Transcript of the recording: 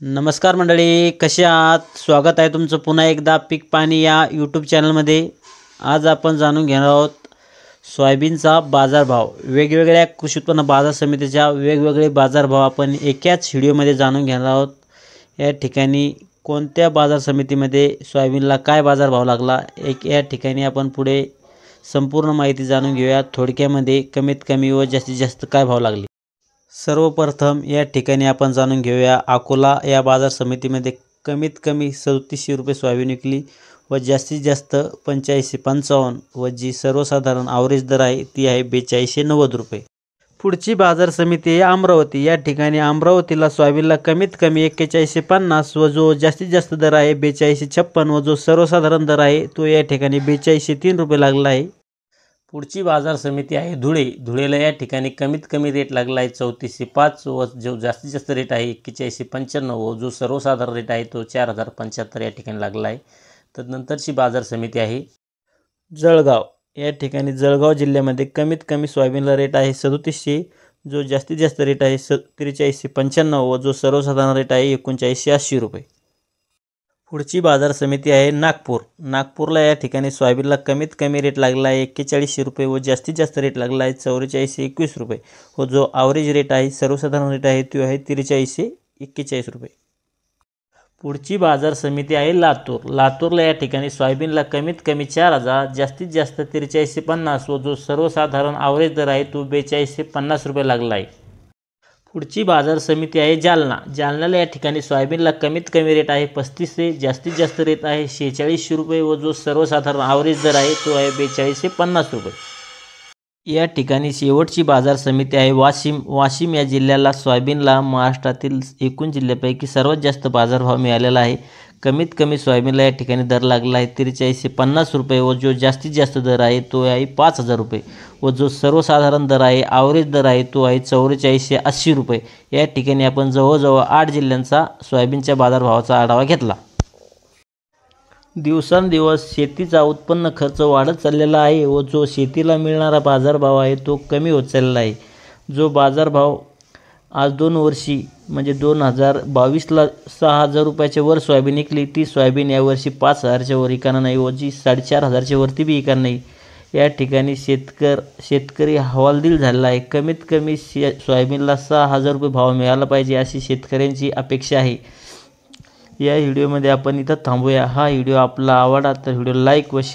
नमस्कार मंडळी, कसे आहात? स्वागत आहे तुमचं पुन्हा एकदा पीक पाणी या यूट्यूब चॅनलमध्ये। आज आपण जाणून घेणार आहोत सोयाबीनचा बाजारभाव। वेगवेगळ्या कृषी उत्पन्न बाजार समितीच्या वेगवेगळे बाजारभाव आपण एकाच व्हिडिओमध्ये जाणून घेणार आहोत। या ठिकाणी कोणत्या बाजार समितीमध्ये सोयाबीनला काय बाजारभाव लागला या ठिकाणी आपण पुढे संपूर्ण माहिती जाणून घेऊया। थोडक्यामध्ये कमीत कमी व जास्तीत जास्त काय भाव लागले। सर्वप्रथम या ठिकाणी आपण जाणून घेऊया अकोला या बाजार समितीमध्ये कमीत कमी 3700 रुपये सोयाबीन विकली व जास्तीत जास्त 8555 व जी सर्वसाधारण ॲव्हरेज दर आहे ती आहे 4290 रुपये। पुढची बाजार समिती आहे अमरावती। या ठिकाणी अमरावतीला सोयाबीनला कमीत कमी 4150 व जो जास्तीत जास्त दर आहे 4256 व जो सर्वसाधारण दर आहे तो या ठिकाणी 4203 रुपये लागला आहे। पुढची बाजार समिती आहे धुळे। धुळेला या ठिकाणी कमीत कमी रेट लागला आहे 3405 व जो जास्तीत जास्त रेट आहे 4195 व जो सर्वसाधारण रेट आहे तो 4075 या ठिकाणी लागला आहे। तर नंतरची बाजार समिती आहे जळगाव। या ठिकाणी जळगाव जिल्ह्यामध्ये कमीत कमी सोयाबीनला रेट आहे 3700, जो जास्तीत जास्त रेट आहे 4395 व जो सर्वसाधारण रेट आहे 3980 रुपये। पुढची बाजार समिती आहे नागपूर। नागपूरला या ठिकाणी सोयाबीनला कमीत कमी रेट लागला आहे 4100 रुपये व जास्तीत जास्त रेट लागला आहे 4421 रुपये व जो ॲव्हरेज रेट आहे सर्वसाधारण रेट आहे तो आहे 4341 रुपये। पुढची बाजार समिती आहे लातूर। लातूरला या ठिकाणी सोयाबीनला कमीत कमी 4000, जास्तीत जास्त 4350 व जो सर्वसाधारण ॲव्हरेज दर आहे तो 4250 रुपये लागला आहे। पुढची बाजार समिती आहे जालना। जालन्याला या ठिकाणी सोयाबीनला कमीत कमी रेट आहे 3500, जास्तीत जास्त रेट आहे 4600 रुपये व जो सर्वसाधारण ॲव्हरेज दर आहे तो आहे 4250 रुपये। या ठिकाणी शेवटची बाजार समिती आहे वाशिम। वाशिम या जिल्ह्याला सोयाबीनला महाराष्ट्रातील एकूण जिल्ह्यापैकी सर्वात जास्त बाजारभाव मिळालेला आहे। कमीत कमी सोयाबीनला या ठिकाणी दर लागला आहे 4350 रुपये व जो जास्तीत जास्त दर आहे तो आहे 5000 रुपये व जो सर्वसाधारण दर आहे ॲव्हरेज दर आहे तो आहे 4480 रुपये। या ठिकाणी आपण जवळजवळ 8 जिल्ह्यांचा सोयाबीनच्या बाजारभावाचा आढावा घेतला। दिवसांदिवस शेतीचा उत्पन्न खर्च वाढत चाललेला आहे व जो शेतीला मिळणारा बाजारभाव आहे तो कमी होत चाललेला आहे। जो बाजारभाव आज 2 वर्षी म्हणजे 2022ला 6000 रुपयाच्या वर सोयाबीन विकली, ती सोयाबीन यावर्षी 5000च्या वर विकणार नाही व जी 4500च्या वरती बी विकणार नाही। या ठिकाणी शेतकरी हवालदिल झालेला आहे। कमीत कमी सोयाबीनला 6000 रुपये भाव मिळाला पाहिजे अशी शेतकऱ्यांची अपेक्षा आहे। या व्हिडिओमध्ये आपण इथं थांबूया। हा व्हिडिओ आपला आवडला तर व्हिडिओ लाईक व शेअर